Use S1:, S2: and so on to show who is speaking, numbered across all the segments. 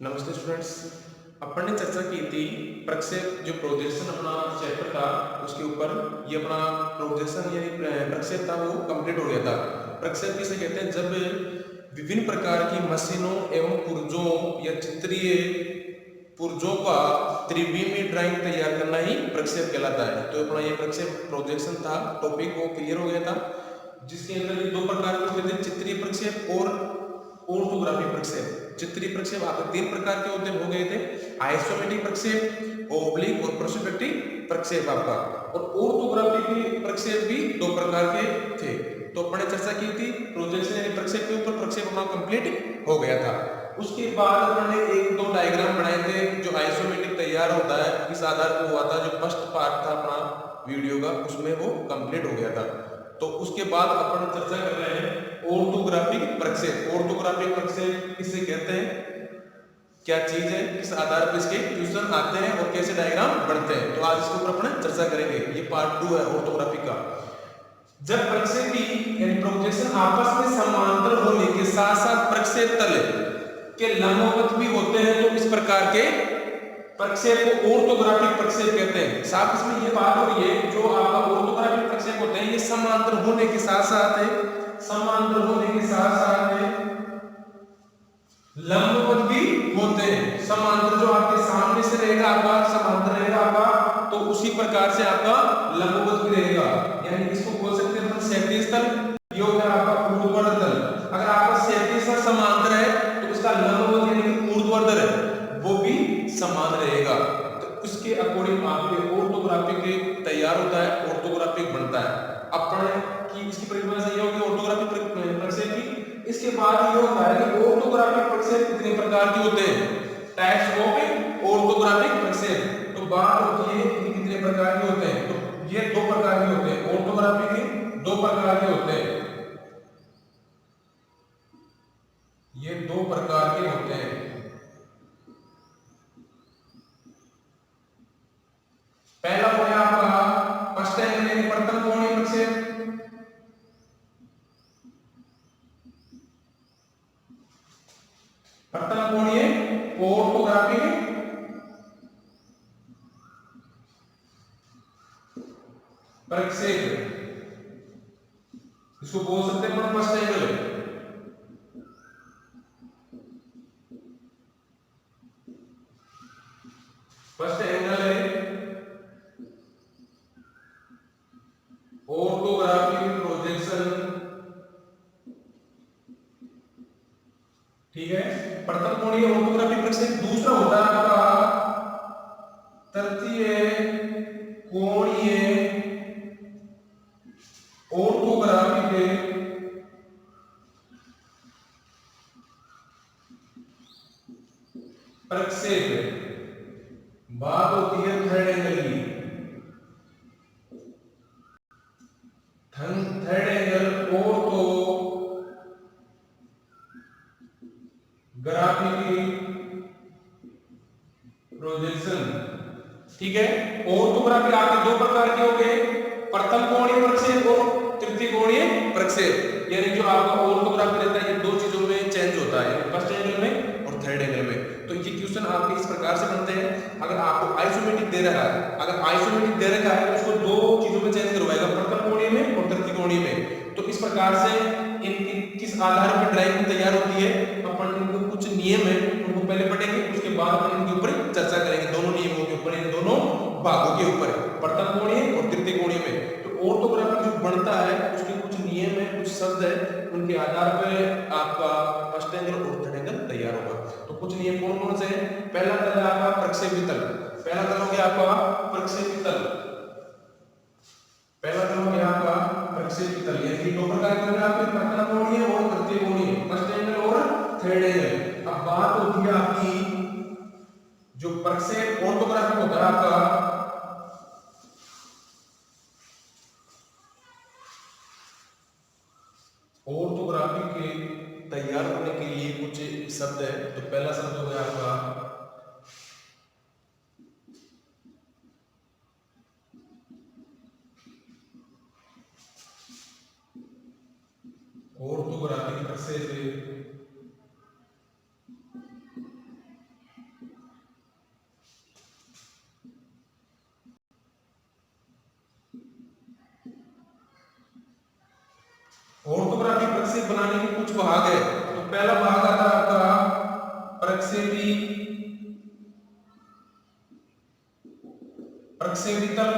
S1: नमस्ते स्टूडेंट्स। अपन ने चर्चा की थी प्रक्षेप जो प्रोजेक्शन अपना चैप्टर था उसके ऊपर। ये अपना प्रोजेक्शन यानी प्रक्षेप था वो कंप्लीट हो गया था। प्रक्षेप किसे कहते हैं? जब विभिन्न प्रकार की मशीनों एवं पुर्जों या चित्रीय पुर्जों का त्रिविमीय ड्राइंग तैयार करना ही प्रक्षेप कहलाता है। तो अपना ये प्रक्षेप प्रोजेक्शन था, टॉपिक वो क्लियर हो गया था, जिसके अंदर ये दो प्रकार के होते थे, चित्रीय प्रक्षेप और ऑर्थोग्राफिक प्रक्षेप। चित्रीय प्रक्षेप आपके तीन प्रकार के होते हो गए थे, आइसोमेट्रिक प्रक्षेप, ओब्लिक और पर्सपेक्टिव प्रक्षेप आपका। और ऑर्थोग्राफिक प्रक्षेप भी दो प्रकार के थे। तो अपने चर्चा की थी प्रोजेक्शन यानी प्रक्षेप के ऊपर। प्रक्षेप अपना कंप्लीट हो गया था। उसके बाद अपने एक दो डायग्राम बनाए थे जो आइसोमेट्रिक तैयार होता है, इस आधार पर हुआ था। जो फर्स्ट पार्ट था अपना वीडियो का, उसमें वो कंप्लीट हो गया था। तो उसके बाद अपन चर्चा कर रहे हैं ऑर्थोग्राफिक प्रक्षेप। ऑर्थोग्राफिक प्रक्षेप किसे कहते हैं, क्या चीज है, किस आधार पर इसके क्वेश्चन आते हैं और कैसे डायग्राम बनते हैं, तो आज इसके ऊपर अपन चर्चा करेंगे। ये पार्ट 2 है ऑर्थोग्राफिक का। जब प्रक्षेपी यानी प्रोजेक्शन आपस में समांतर होने के साथ साथ प्रक्षेप तल के लंबवत भी होते हैं तो इस प्रकार के प्रक्षेप को ऑर्थोग्राफिक प्रक्षेप कहते हैं। साथ इसमें ये बात हो रही है जो आपका ऑर्थोग्राफिक प्रक्षेप होते हैं ये समांतर होने के साथ साथ लंबवत भी होते हैं। समांतर जो आपके सामने से रहेगा आपका समांतर रहेगा आपका, तो उसी प्रकार से आपका लंबवत भी रहेगा। यानी इसको बोल सकते हैं अपन क्षैतिज तल, ये होगा आपका ऊर्ध्वाधर तल। अगर आपका क्षैतिज तल समांतर है तो इसका लंबवत यानी ऊर्ध्वाधर वो भी समान रहेगा। तो इसके अकॉर्डिंग आपके ऑर्थोग्राफिक तैयार होता है, ऑर्थोग्राफिक बनता है। अपन की इसकी परिभाषा ये होगी ऑर्थोग्राफिक प्रक्षेप की। इसके बाद ये होता है कि ऑर्थोग्राफिक प्रक्षेप कितने प्रकार के होते हैं, टाइप्स ऑफ ऑर्थोग्राफिक प्रक्षेप। तो बात होती है कि कितने प्रकार के होते हैं, तो ये दो प्रकार के होते हैं। ऑर्थोग्राफिक दो प्रकार के होते हैं, ये दो प्रकार के होते हैं। पहला हो गया आपका फर्स्ट एंगल यानी प्रथम कोणीय प्रक्षेप। प्रथम कोणीय ऑर्थोग्राफिक प्रक्षेप, इसको बोल सकते हैं फर्स्ट एंगल। फर्स्ट एंगल है ऑर्थोग्राफिक प्रोजेक्शन, ठीक है। प्रथम कोणीय ऑर्थोग्राफिक प्रक्षेप। दूसरा होता है आपका तृतीय कोणीय ऑर्थोग्राफिक प्रक्षेप। बात होती है थर्ड एंगल की। थर्ड एंगल ऑर्थोग्राफिक प्रोजेक्शन, ठीक है। ऑर्थोग्राफिक आपके दो प्रकार के हो गए, प्रथम कोणीय प्रक्षेप और तृतीय कोणीय प्रक्षेप। यानी जो आपका ऑर्थोग्राफी रहता है ये दो चीजों में चेंज होता है, फर्स्ट एंगल में और थर्ड एंगल में। तो ये क्वेश्चन आपके इस प्रकार से बनते हैं। अगर आपको आइसोमेट्रिक दे रहा है, अगर आइसोमेट्रिक दे रखा है तो उसको दो चीजों में चेंज करवाएगा, प्रथम कोणीय में और तृतीय कोणीय में। तो इस प्रकार से इनकी किस आधार पर ड्राइंग तैयार होती है, अपन इनको कुछ नियम है उनको पहले पढ़ेंगे, उसके बाद अपन इनके ऊपर चर्चा करेंगे, दोनों नियमों के ऊपर, इन दोनों भागों के ऊपर, प्रथम कोणीय और तृतीय कोणीय में। तो ऑर्थोग्राफिक जो बनता है उसके कुछ नियम है, कुछ शब्द है, उनके आधार पर आपका फर्स्ट एंगल और थर्ड एंगल तैयार होगा। तो कुछ नियम कौन कौन से हैं? पहला तल है आपका प्रक्षेपी तल। पहला तल हो गया आपका प्रक्षेपी तल। पहला तल हो गया आपका प्रक्षेपी तल। यानी दो प्रकार के होंगे आपके, प्रथम कोणीय और तृतीय कोणीय, फर्स्ट एंगल और थर्ड एंगल। अब बात होती है आपकी जो प्रक्षेप ऑर्थोग्राफिक होता है आपका, ऑर्थोग्राफी के तैयार होने के लिए कुछ शब्द है। तो पहला शब्द हो गया आपका ऑर्थोग्राफिक प्रक्षेप। भाग है। तो पहला भाग आता है आपका प्रक्षेपी तल,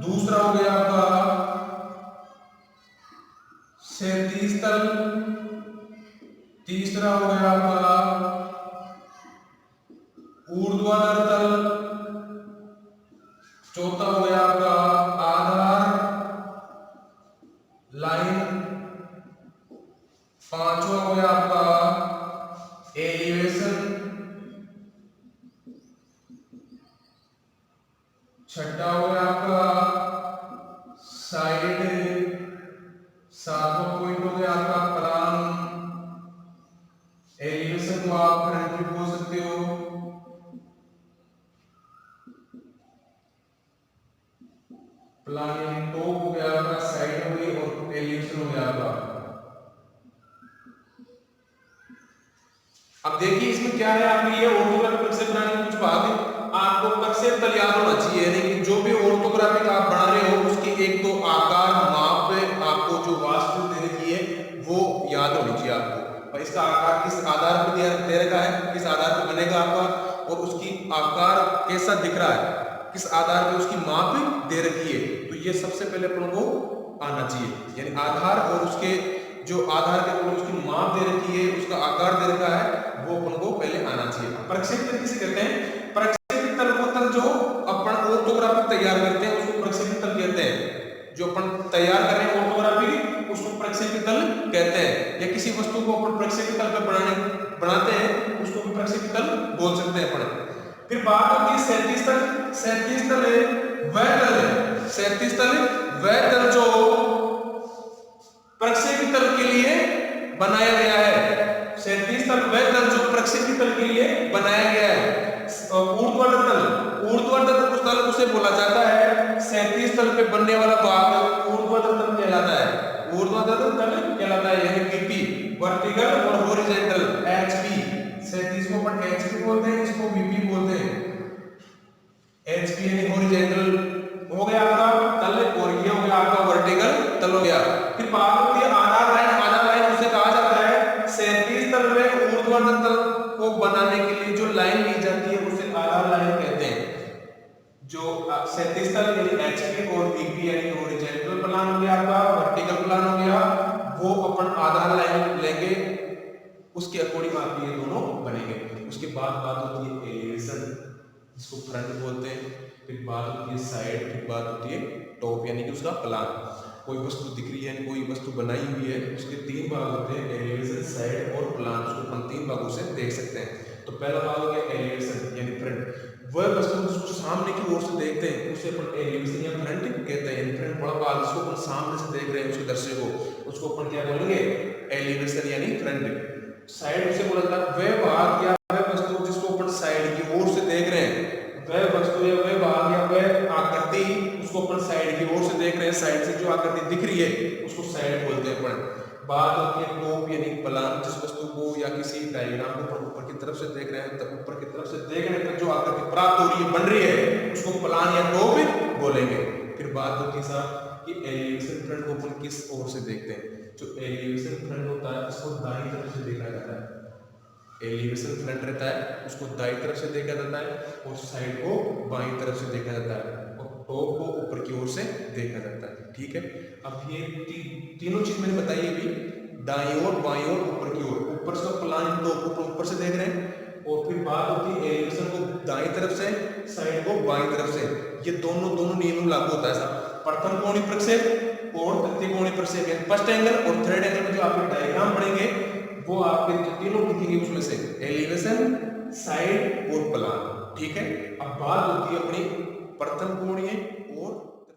S1: दूसरा हो गया आपका क्षैतिज तल, तीसरा हो गया आपका ऊर्ध्वाधर तल, चौथा हो गया आपका आधार लाइन, पांचवा हो गया आपका एलिवेशन, छठा हो गया आपका साइड, सातवां पॉइंट हो गया आपका प्लान। एलिवेशन को आप फ्रंट व्यू बोल सकते हो, प्लान टॉप हो गया आपका, साइड हो गई और एलिवेशन हो गया आपका। अब देखिए इसमें क्या है, आपके ये ऑर्थोग्राफिक प्रक्षेप बनाने के कुछ भाग आपको प्रक्षेप तल याद होना चाहिए, यानी कि जो भी ऑर्थोग्राफिक आप बना रहे हो उसकी एक तो आकार माप आपको जो वास्तु दे रखी है वो याद होनी चाहिए आपको, और इसका आकार किस आधार पर दे रखा है, किस आधार पर बनेगा आपका, और उसकी आकार कैसा दिख रहा है, किस आधार पे उसकी माप दे रखी है। तो ये सबसे पहले अपन को आना चाहिए, यानी आधार और उसके जो आधार के ऊपर उसकी माप दे रखी है, उसका आकार दे रखा है, वो अपन को पहले आना चाहिए। प्रक्षेप तल किसे कहते हैं? प्रक्षेपित तल वो तल जो अपन ऑर्थोग्राफिक तैयार करते हैं उसको प्रक्षेपित तल कहते हैं। जो अपन तैयार कर रहे हैं ऑर्थोग्राफिक उसको प्रक्षेपित तल कहते हैं, या किसी वस्तु को अपन प्रक्षेपित तल पे बनाते हैं उसको भी प्रक्षेपित तल बोल सकते हैं अपन। फिर बात होती है क्षैतिज तल। क्षैतिज तल है वह तल है, क्षैतिज तल वह तल जो प्रक्षेपित तल के लिए बनाया गया है। क्षैतिज तल वह तल जो प्रक्षेपित तल के लिए बनाया गया है। ऊर्ध्वाधर तल, ऊर्ध्वाधर तल उसे बोला जाता है, क्षैतिज तल पे बनने वाला भाग ऊर्ध्वाधर तल कहलाता है। ऊर्ध्वाधर तल कहलाता है, यानी वीपी, वर्टिकल और हॉरिजॉन्टल, एचपी। क्षैतिज को अपन एचपी बोलते हैं, इसको वीपी बोलते हैं। एचपी यानी हॉरिजॉन्टल हो गया आपका तल, और ये हो गया आपका वर्टिकल तल हो गया। फिर बात होती है आधार लाइन। आधार लाइन उसे कहा जाता है क्षैतिज तल में ऊर्ध्वाधर तल को बनाने के लिए जो लाइन ली जाती है उसे आधार लाइन कहते हैं। जो क्षैतिज तल यानी एचपी और वीपी यानी हॉरिजॉन्टल प्लान हो गया आपका, वर्टिकल प्लान हो गया, वो अपन आधार लाइन लेंगे, उसके अकॉर्डिंग आपके ये दोनों बनेंगे। उसके बाद बात होती है एलिवेशन, इसको फ्रंट बोलते हैं। फिर बात होती है साइड, फिर बात होती है टॉप यानी कि उसका प्लान। कोई वस्तु दिख रही है, कोई वस्तु बनाई हुई है, उसके तीन भाग होते हैं, एलिवेशन, साइड और प्लान। उसको अपन तीन भागों से देख सकते हैं। तो पहला भाग हो गया एलिवेशन यानी फ्रंट, वह वस्तु जिसको सामने की ओर से देखते हैं उसे अपन एलिवेशन या फ्रंट कहते हैं। यानी फ्रंट बड़ा भाग जिसको अपन सामने से देख रहे हैं उसके दृश्य को, उसको अपन क्या बोलेंगे? एलिवेशन यानी फ्रंट। साइड उसे बोला जाता है वह भाग या वह वस्तु जिसको अपन साइड की ओर से देख रहे हैं, वह वस्तु या वह भाग या वह आकृति उसको अपन साइड की ओर से देख रहे हैं, साइड से जो आकृति दिख रही है उसको साइड बोलते हैं अपन। बात होती है टॉप यानी प्लान, जिस वस्तु को या किसी डायग्राम को ऊपर की तरफ से देख रहे हैं, तब ऊपर की तरफ से देखने तक जो आकृति प्राप्त हो रही है, बन रही है, उसको प्लान या टॉप बोलेंगे। फिर बात होती है साहब कि एलिवेशन फ्रंट को अपन किस ओर से देखते हैं। जो एलिवेशन फ्रंट होता है उसको दाईं तरफ से देखा जाता है। एलिवेशन फ्रंट रहता है उसको दाईं तरफ से देखा जाता है, और साइड को बाईं तरफ से देखा जाता है, और टॉप को ऊपर की ओर से देखा जाता है। ठीक है, अब ये तीनों चीज मैंने बताई अभी, दाईं ओर, बाईं ओर, ऊपर की ओर। ऊपर से प्लान टॉप को ऊपर से देख रहे हैं, और फिर बात होती है एलिवेशन को दाईं तरफ से, साइड को बाईं तरफ से। ये दोनों नियम लागू होता है साहब। प्रथम कोणीय प्रक्षेप और तृतीय कोणीय प्रक्षेप, यानी फर्स्ट एंगल और थर्ड एंगल में जो आपके डायग्राम बनेंगे वो आपके जो तीनों दिखेंगे उसमें से एलिवेशन, साइड और प्लान। ठीक है, अब बात होती है अपनी प्रथम कोणीय और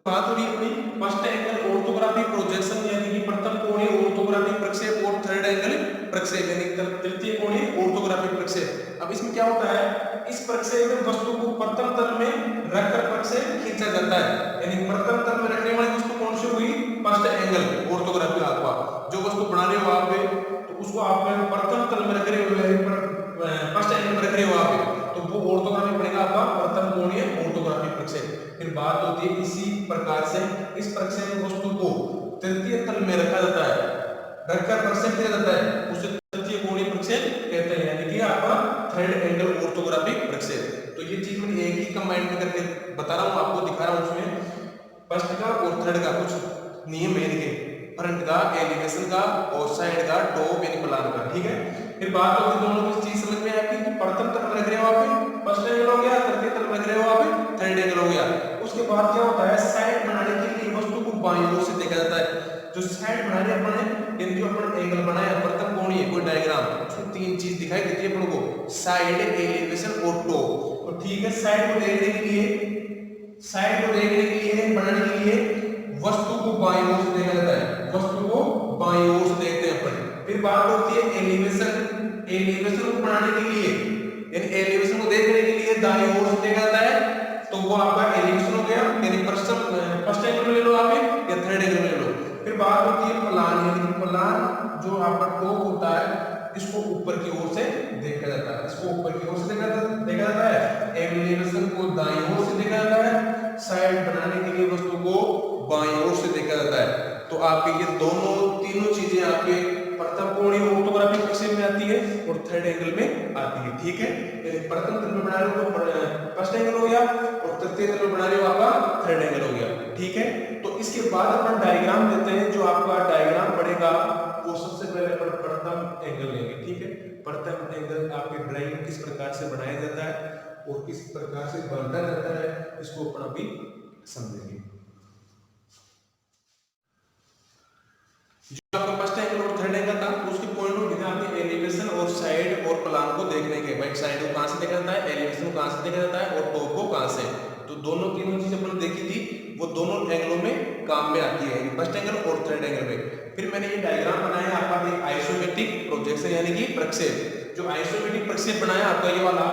S1: बात हो रही है अपनी फर्स्ट एंगल ऑर्थोग्राफिक प्रोजेक्शन, यानी कि प्रथम कोणीय ऑर्थोग्राफिक प्रक्षेप और थर्ड एंगल प्रक्षेप यानी तृतीय कोणीय ऑर्थोग्राफिक प्रक्षेप। अब इसमें क्या होता है, इस प्रक्षेप में वस्तु को प्रथम तल में रखकर प्रक्षेप खींचा जाता है। यानी प्रथम तल में रखने वाली वस्तु कौन सी हुई? First angle orthographic. आपका जो वस्तु बना रहे हो आप तो उसको आप प्रथम तल में रख रहे हो, फर्स्ट एंगल में रख रहे हो आप, तो वो ऑर्थोग्राफिक बनेगा आपका प्रथम कोणीय ऑर्थोग्राफिक प्रक्षेप। फिर बात होती है इसी प्रकार से इस प्रक्षेप वस्तु को तृतीय तल में रखा जाता है, रखकर प्रक्षेप किया जाता है, उसे थर्ड एंगल ऑर्थोग्राफिक प्रक्षेप। तो ये चीज मैंने एक ही कंबाइंड में करके बता रहा हूँ, आपको दिखा रहा हूँ उसमें फर्स्ट का और थर्ड का कुछ नियम है इनके, फ्रंट का, एलिवेशन का और साइड का, टॉप यानी प्लान का, ठीक है। फिर बात होती है दोनों की चीज समझ में आती है कि प्रथम तरफ रख रहे हो आप फर्स्ट एंगल हो गया, तृतीय तरफ रख रहे हो आप थर्ड एंगल हो गया। उसके बाद क्या होता है, साइड बनाने के लिए वस्तु को बाईं ओर से देखा जाता है। जो साइड बनाने अपने इन जो अपन एंगल बनाया प्रथम कोणीय कोई डायग्राम, उसमें तीन चीज दिखाई देती है अपन को, साइड, एलिवेशन और टॉप। तो ठीक है, साइड को देखने के लिए बनाने के लिए वस्तु को बाईं ओर से देखा जाता है, वस्तु को बाईं ओर से देखते हैं अपन। फिर बात होती है एलिवेशन को बनाने के लिए, यानी एलिवेशन को देखने के लिए दाईं ओर से देखा जाता है, तो वो आपका एलिवेशन हो गया, यानी फर्स्ट एंगल ले लो आप या थर्ड एंगल ले लो। फिर बात होती है प्लान, यानी प्लान जो आपका टॉप होता है इसको ऊपर की ओर से देखा जाता है, इसको ऊपर की ओर से देखा जाता है, एलिवेशन को दाईं ओर से देखा जाता है, साइड बनाने के लिए वस्तु को बाईं ओर से देखा जाता है। तो आपके ये तीनों चीजें आपके प्रथम कोणीय ऑर्थोग्राफिक प्रक्षेप में आती है और थर्ड एंगल में आती है, ठीक है। प्रथम तरफ में बना रहे हो तो फर्स्ट एंगल हो गया और तृतीय तरफ में बना रहे हो आपका थर्ड एंगल हो गया, ठीक है। तो इसके बाद अपन डायग्राम देते हैं, जो आपका डायग्राम पड़ेगा वो सबसे पहले अपन प्रथम एंगल लेंगे, ठीक है। प्रथम एंगल आपके ड्राइंग में किस प्रकार से बनाया जाता है और किस प्रकार से बनता जाता है, इसको अपन अभी समझेंगे। जो आपका फर्स्ट एंगल और थर्ड एंगल था उसके पॉइंट ऑफ व्यू आपके एलिवेशन और साइड और प्लान को देखने के, भाई साइड को कहां से देखा जाता है, एलिवेशन को कहां से देखा जाता है और टॉप को कहां से। तो तीनों चीजें अपन देखी थी, वो दोनों एंगलों में काम में आती है, फर्स्ट एंगल और थर्ड एंगल में। फिर मैंने ये डायग्राम बनाया आपका एक आइसोमेट्रिक प्रोजेक्शन यानी कि प्रक्षेप। जो आइसोमेट्रिक प्रक्षेप बनाया आपका ये वाला,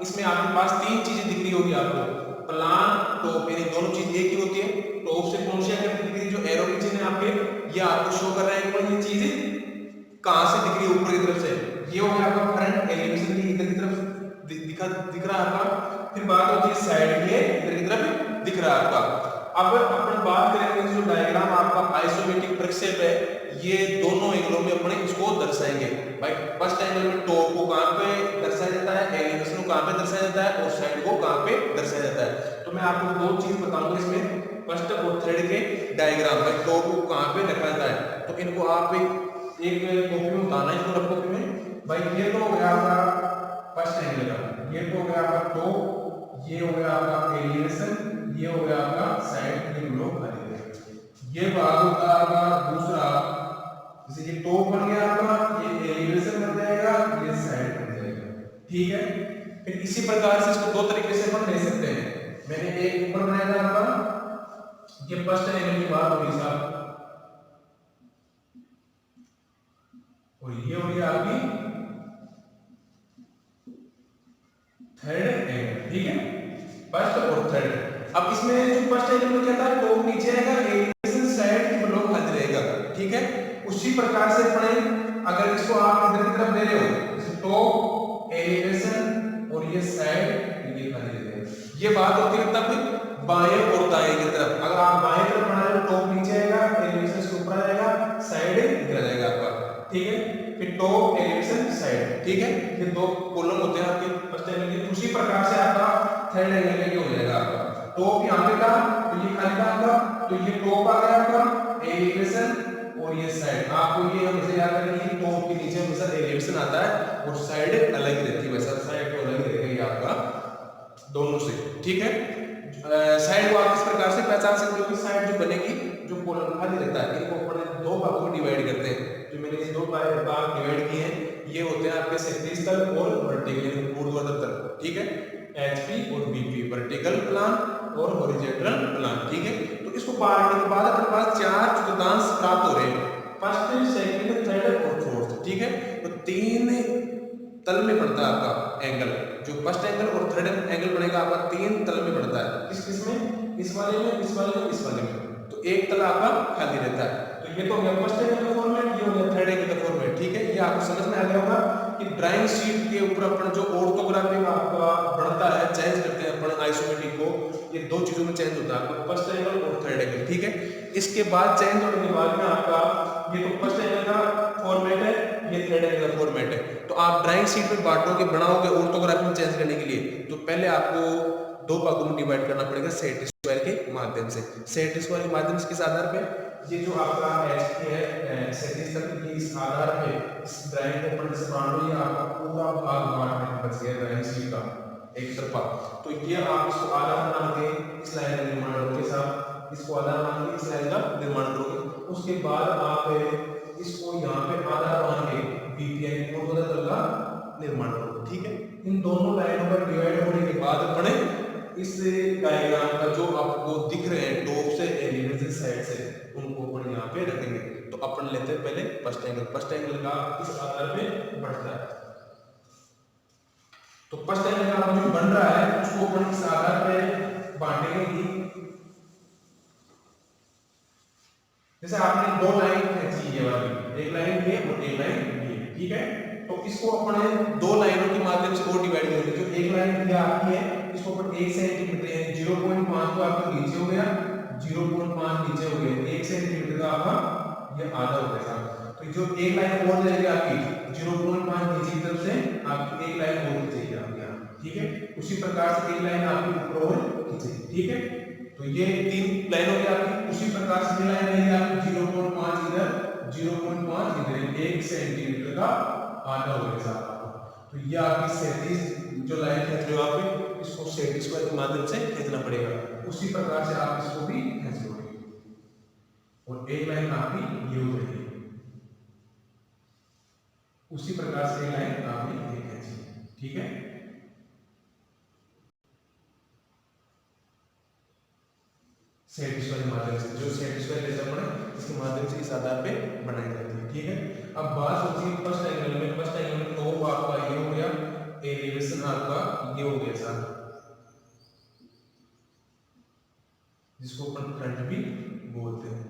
S1: इसमें आपके पास तीन चीजें दिख रही होगी आपको, प्लान, टॉप, यानी दोनों चीज एक ही होती है। टॉप से कौन सी आकर दिख रही है, जो एरो की चिन्ह है आपके, ये आपको शो कर रहा है कि ये चीज कहां से दिख रही है, ऊपर की तरफ से। ये हो गया आपका फ्रंट, एलिवेशन की इधर की तरफ दिख रहा है आपका। फिर बात होती है साइड की, इधर की तरफ दिख रहा है आपका। अब अपन बात करेंगे जो डायग्राम आपका आइसोमेट्रिक प्रक्षेप है, ये दोनों एंगलों में अपने इसको दर्शाएंगे। भाई फर्स्ट एंगल में टॉप को कहां पे दर्शाया जाता है, एलिवेशन को कहां पे दर्शाया जाता है और साइड को कहां पे दर्शाया जाता है। तो मैं आपको दो चीज बताऊंगा इसमें, फर्स्ट और थर्ड के डायग्राम, भाई टॉप को कहां पे रखा जाता है। तो इनको आप एक कॉपी में उतारना है, इसको रखो कॉपी में। भाई ये तो हो गया आपका फर्स्ट एंगल का, ये तो हो गया आपका टॉप, ये हो गया आपका एलिवेशन, ये हो गया आपका साइड, ये लोग बनेंगे। ये भाग होता है आपका दूसरा, जैसे ये टॉप बन गया आपका, ये एलिवेशन बन जाएगा, ये साइड बन जाएगा, ठीक है। फिर इसी प्रकार से इसको दो तरीके से अपन ले सकते हैं। मैंने एक ऊपर बनाया था आपका, ये फर्स्ट एंगल की बात होगी साहब, और ये हो गया आपकी थर्ड एंगल, ठीक है, फर्स्ट और थर्ड। अब इसमें जो फर्स्ट एंगल में क्या था, टॉप नीचे रहेगा, एलिवेशन साइड की ब्लॉक खाली रहेगा, ठीक है। उसी प्रकार से पढ़ें, अगर इसको आप इधर की तरफ दे रहे हो, जैसे टॉप, एलिवेशन और ये साइड, ये खाली रहेगा। ये बात होती है तब बाएं और दाएं की तरफ। अगर आप बाएं तरफ बना रहे हो, टॉप नीचे आएगा, एलिवेशन से ऊपर आएगा, साइड इधर आ जाएगा आपका, ठीक है। फिर टॉप, एलिवेशन, साइड, ठीक है। फिर दो कॉलम होते हैं आपके फर्स्ट एंगल के। उसी प्रकार से आपका थर्ड एंगल में हो जाएगा आपका, टॉप यहाँ पे था तो ये खाली था आपका, तो ये टॉप आ गया आपका, एलिवेशन और ये साइड। आपको ये हमेशा याद रखना है कि टॉप के नीचे हमेशा एलिवेशन आता है और साइड अलग ही रहती है, वैसा साइड तो अलग ही रहेगा आपका दोनों से, ठीक है। साइड को आप इस प्रकार से पहचान सकते हो कि साइड जो बनेगी, जो कॉलम खाली रहता है, इनको अपन दो भागों में डिवाइड करते हैं। जो मैंने ये दो भाग डिवाइड किए हैं, ये होते हैं आपके क्षैतिज तल और वर्टिकल ऊर्ध्वाधर तल, ठीक है। एचपी और बीपी, वर्टिकल प्लान और हॉरिजॉन्टल प्लान, ठीक है। तो इसको बांटने के बाद अपने पास चार चतुर्थांश प्राप्त हो रहे हैं, फर्स्ट, सेकंड, थर्ड और फोर्थ, ठीक है। तो तीन तल में पड़ता है आपका एंगल, जो फर्स्ट एंगल और थर्ड एंगल बनेगा आपका तीन तल में पड़ता है। किस में, इस वाले में, इस वाले में, इस वाले में। तो एक तल आपका खाली रहता है। तो ये तो हो गया फर्स्ट एंगल का फॉर्मेट, ये हो गया थर्ड एंगल का फॉर्मेट, ठीक है। ये आपको समझ में आ गया होगा कि ड्राइंग शीट के ऊपर अपन जो ऑर्थोग्राफी में आपका बढ़ता है, चेंज करते हैं अपन आइसोमेट्रिक को, ये दो चीजों में चेंज होता है आपका, फर्स्ट एंगल और थर्ड एंगल, ठीक है। इसके बाद चेंज होने के बाद में आपका ये तो फर्स्ट एंगल का फॉर्मेट है, ये थर्ड एंगल का फॉर्मेट है। तो तो आप ड्राइंग शीट में बांटोगे, बनाओगे ऑर्थोग्राफी में चेंज करने के लिए, तो पहले आपको दो भागों में डिवाइड करना पड़ेगा सेट स्क्वायर के माध्यम से। सेट स्क्वायर के माध्यम से किस आधार पे, ये जो आपका एच है 37 तक, ये इस आधार पे इस ड्राइंग को अपन से बांट लो, ये आपका पूरा भाग बांटने में बच गया ड्राइंग शीट का एक तरफा। तो ये आप इसको आधार मान के इस लाइन का निर्माण करोगे साहब, इसको आधार मान के इस लाइन का निर्माण करोगे। उसके बाद आप इसको यहाँ पे आधार मान के बीपीआई पूर्वोत्तर तल का निर्माण करोगे। ठीक है, इन दोनों लाइनों पर डिवाइड होने के बाद अपने इस डायग्राम का जो आपको दिख रहे हैं टॉप से एलिवेशन साइड से, उनको अपन यहाँ पे रखेंगे। तो अपन लेते हैं पहले फर्स्ट एंगल। फर्स्ट एंगल का इस आधार पे बढ़ता है, तो फर्स्ट एंगल का जो बन रहा है उसको अपन इस आधार पे बांटेंगे। जैसे आपने दो लाइन खींची है वाली, एक लाइन ये और एक लाइन ये, ठीक है। तो इसको अपन दो लाइनों के माध्यम से और डिवाइड करेंगे। जो एक लाइन ये आपकी है, इसको अपन 1 सेंटीमीटर यानी 0.5 तो आपका नीचे हो गया, 0.5 नीचे हो गया, 1 सेंटीमीटर का आपका ये आधा हो गया। तो जो एक लाइन और जाएगी आपकी 0.5 नीचे की तरफ से, आपकी एक लाइन और खींचेगी आपकी यहाँ, ठीक है। उसी प्रकार से एक लाइन आपकी ऊपर और खींचेगी, ठीक है। तो ये तीन लाइन हो गई आपकी। उसी प्रकार से ये लाइन है आपकी 0.5 इधर, 0.5 इधर, 1 सेंटीमीटर का आधा हो गया साहब। तो ये आपकी 37 जो लाइन खींच रहे हो आप, इसको सेट स्क्वायर के माध्यम से खींचना पड़ेगा। उसी प्रकार से आप इसको भी खींच लोगे और एक लाइन आपकी ये हो जाएगी। उसी प्रकार से एक लाइन आपने ये खींची, ठीक है। सेट स्क्वायर के माध्यम से, जो सेट स्क्वायर लेटर पड़े इसके माध्यम से इस आधार पे बनाई जाती है, ठीक है। अब बात होती है फर्स्ट एंगल में। फर्स्ट एंगल में टॉप आपका ये हो गया, एलिवेशन आपका ये हो गया साहब, जिसको अपन फ्रंट भी बोलते हैं।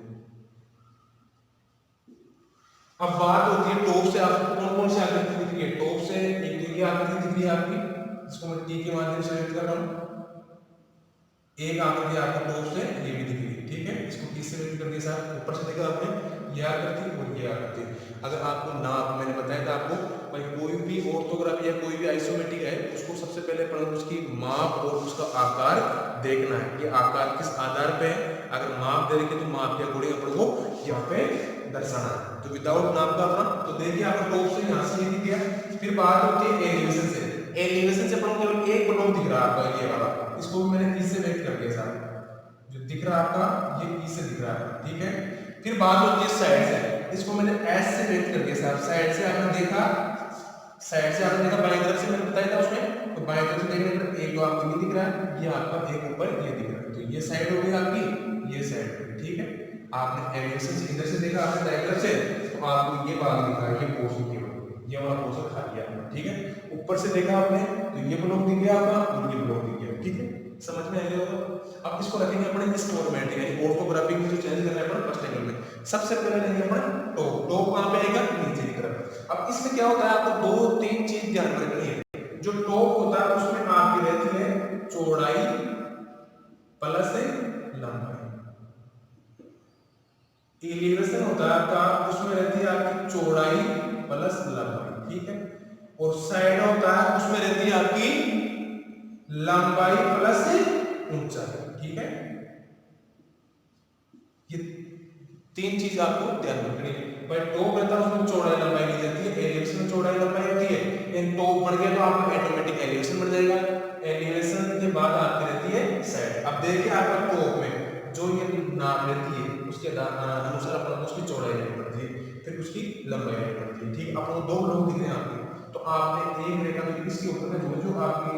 S1: अब बात होती है टॉप से आपको कौन कौन से आकृति दिख रही है। टॉप से एक आकृति दिख रही है आपकी, जिसको मैं टी के माध्यम से व्यक्त कर रहा हूँ। एक आकृति आपको टॉप से ये भी दिख रही है, ठीक है। इसको किससे व्यक्त करके साहब, ऊपर से देखा आपने ये आकृति और ये आकृति। अगर आपको नाप, मैंने बताया था आपको भाई कोई भी ऑर्थोग्राफी या कोई भी आइसोमेट्रिक है, उसको सबसे पहले अपन उसकी माप और उसका आकार देखना है कि आकार किस आधार पे है। अगर माप दे रखे तो माप के अकॉर्डिंग अपन को यहाँ पे दर्शाना है। तो विदाउट नाप का अपना, तो देखिए आपको टॉप से यहाँ से ये दिख गया। फिर बात होती है एलिवेशन से। एलिवेशन से अपन केवल एक ब्लॉक दिख रहा है आपका ये वाला, इसको भी मैंने ई से व्यक्त कर दिया साहब। जो दिख रहा है आपका ये ई से दिख रहा है, ठीक है। फिर बात होती है साइड से, इसको मैंने एस से व्यक्त कर दिया साहब। साइड से आपने देखा, साइड से आपने देखा बाएं तरफ से मैंने बताया था उसमें, तो बाएं तरफ से देखने पर एक तो आपको ये दिख रहा है, ये आपका एक ऊपर ये दिख रहा है। तो ये साइड हो गई आपकी, ये साइड हो गई, ठीक है। आपने एलिवेशन से इधर से देखा, आपने दाएं तरफ से, तो आपको ये भाग दिखा, ये पोर्शन केवल, ये वाला पोर्शन खा लिया आपने, ठीक है। ऊपर से देखा आपने तो ये ब्लॉक दिख गया आपका और ये ब्लॉक दिख गया, ठीक है। समझ में आ गया होगा। अब इसको रखेंगे अपने इस फॉर्मेट यानी ऑर्थोग्राफी में जो चेंज कर रहे हैं अपन फर्स्ट एंगल में। सबसे पहले लेंगे अपन टॉप। टॉप कहां पे आएगा, नीचे की तरफ। अब इसमें क्या होता है, आपको दो तीन चीज ध्यान रखनी है। जो टॉप होता है उसमें आपकी रहती है चौड़ाई प्लस लंबाई। एलिवेशन होता है आपका, उसमें रहती है आपकी चौड़ाई प्लस लंबाई, ठीक है। और साइड होता है उसमें रहती है आपकी लंबाई प्लस ऊंचाई, ठीक है। ये तीन चीज आपको ध्यान रखनी है। भाई टॉप रहता है उसमें चौड़ाई लंबाई दी जाती है, एलिवेशन में चौड़ाई लंबाई होती है। इन टॉप बढ़ गया तो आपका ऑटोमेटिक एलिवेशन बढ़ जाएगा। एलिवेशन के बाद आपकी रहती है साइड। अब देखिए आपका टॉप में जो ये नाप रहती है उसके अनुसार अपन उसकी चौड़ाई लेनी पड़ती है, फिर उसकी लंबाई लेनी पड़ती है, ठीक है। आपको दो ब्लॉक दिख रहे हैं आपके, तो आपने एक रेखा में इसके ऊपर में जो आपकी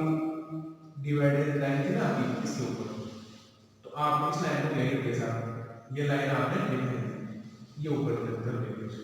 S1: डिवाइडेड लाइन थी ना आपकी इसके ऊपर, तो आप इस लाइन को ले लीजिए साहब, ये लाइन आपने लिख दी, ये ऊपर की तरफ कर लीजिए।